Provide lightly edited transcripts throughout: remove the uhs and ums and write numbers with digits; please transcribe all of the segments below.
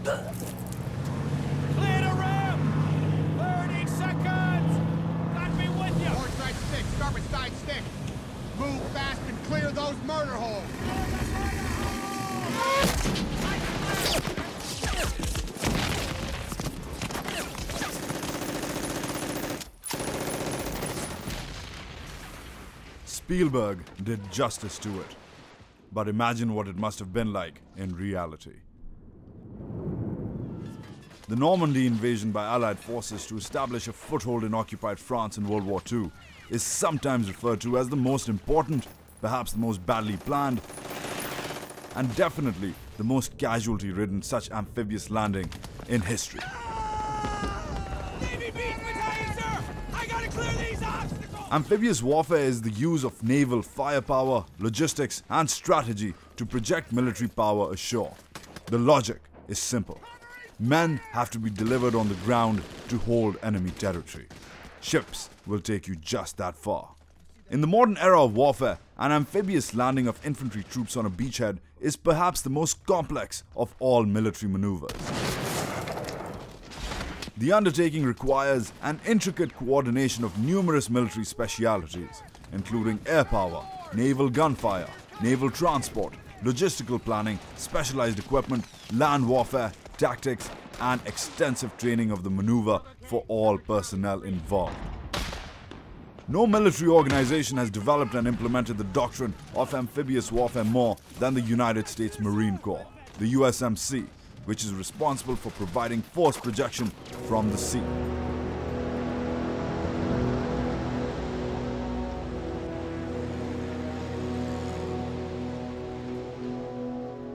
Clear the rim! 30 seconds! Got me with you! Port side stick, starboard side stick. Move fast and clear those murder holes. Spielberg did justice to it, but imagine what it must have been like in reality. The Normandy invasion by Allied forces to establish a foothold in occupied France in World War II is sometimes referred to as the most important, perhaps the most badly planned, and definitely the most casualty-ridden such amphibious landing in history. Navy Beach Battalion, sir! I gotta clear these obstacles! Amphibious warfare is the use of naval firepower, logistics, and strategy to project military power ashore. The logic is simple. Men have to be delivered on the ground to hold enemy territory. Ships will take you just that far. In the modern era of warfare, an amphibious landing of infantry troops on a beachhead is perhaps the most complex of all military maneuvers. The undertaking requires an intricate coordination of numerous military specialities, including air power, naval gunfire, naval transport, logistical planning, specialized equipment, land warfare, tactics, and extensive training of the maneuver for all personnel involved. No military organization has developed and implemented the doctrine of amphibious warfare more than the United States Marine Corps, the USMC, which is responsible for providing force projection from the sea.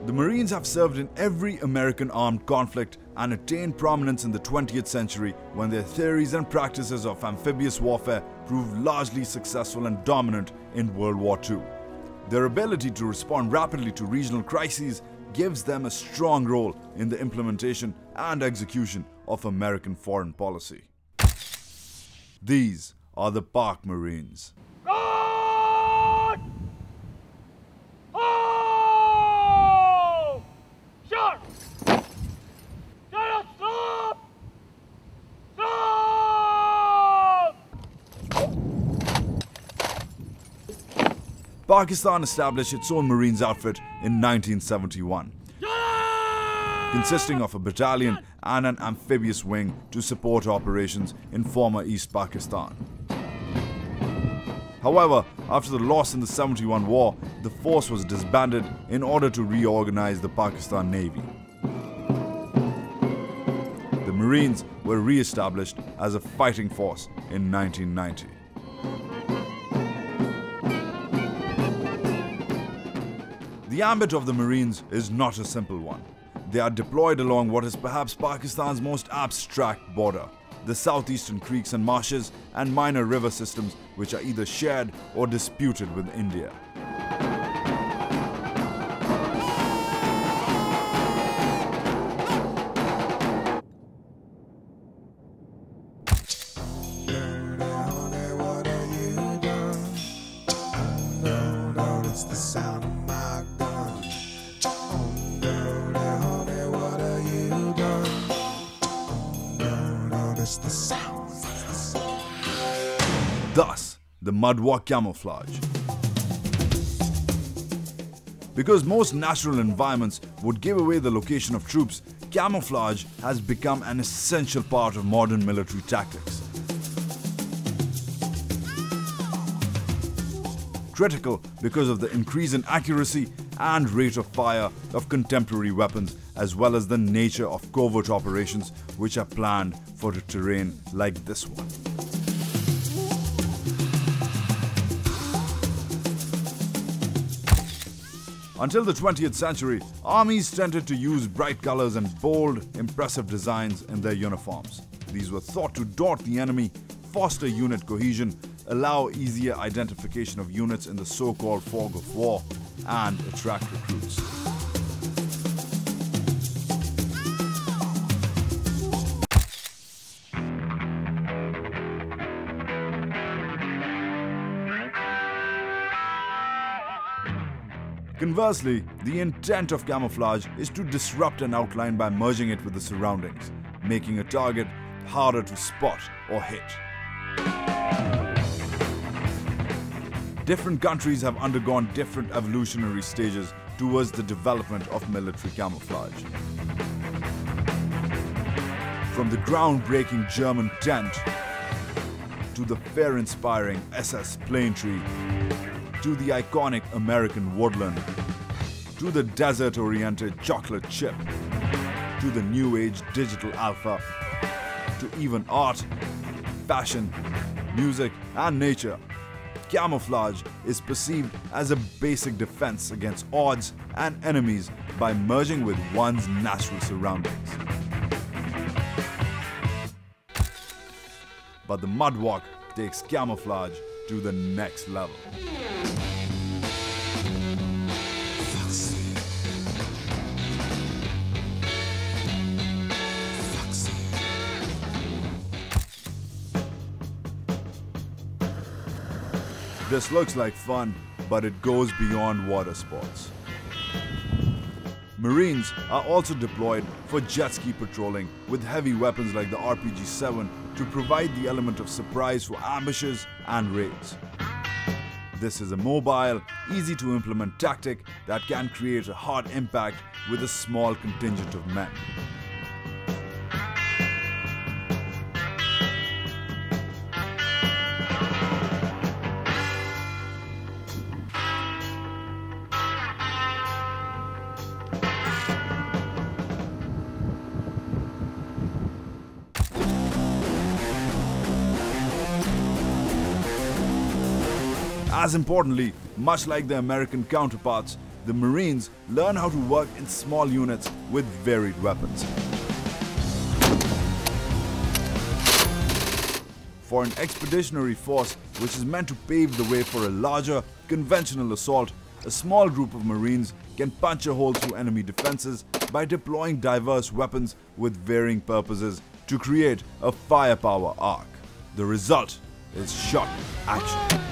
The Marines have served in every American armed conflict and attained prominence in the 20th century when their theories and practices of amphibious warfare proved largely successful and dominant in World War II. Their ability to respond rapidly to regional crises gives them a strong role in the implementation and execution of American foreign policy. These are the Pak Marines. Pakistan established its own Marines outfit in 1971, consisting of a battalion and an amphibious wing to support operations in former East Pakistan. However, after the loss in the 71 war, the force was disbanded in order to reorganize the Pakistan Navy. The Marines were re-established as a fighting force in 1990. The ambit of the Marines is not a simple one. They are deployed along what is perhaps Pakistan's most abstract border, the southeastern creeks and marshes and minor river systems which are either shared or disputed with India. Thus, the mud walk camouflage. Because most natural environments would give away the location of troops, camouflage has become an essential part of modern military tactics. Critical because of the increase in accuracy and rate of fire of contemporary weapons, as well as the nature of covert operations which are planned for a terrain like this one. Until the 20th century, armies tended to use bright colors and bold, impressive designs in their uniforms. These were thought to daunt the enemy, foster unit cohesion, allow easier identification of units in the so-called fog of war, and attract recruits. Conversely, the intent of camouflage is to disrupt an outline by merging it with the surroundings, making a target harder to spot or hit. Different countries have undergone different evolutionary stages towards the development of military camouflage. From the groundbreaking German tent to the fear-inspiring SS plane tree, to the iconic American woodland, to the desert-oriented chocolate chip, to the new age digital alpha, to even art, fashion, music and nature, camouflage is perceived as a basic defense against odds and enemies by merging with one's natural surroundings. But the mudwalk takes camouflage to the next level. This looks like fun, but it goes beyond water sports. Marines are also deployed for jet ski patrolling with heavy weapons like the RPG-7 to provide the element of surprise for ambushes and raids. This is a mobile, easy to implement tactic that can create a hard impact with a small contingent of men. As importantly, much like their American counterparts, the Marines learn how to work in small units with varied weapons. For an expeditionary force which is meant to pave the way for a larger, conventional assault, a small group of Marines can punch a hole through enemy defenses by deploying diverse weapons with varying purposes to create a firepower arc. The result is shot action.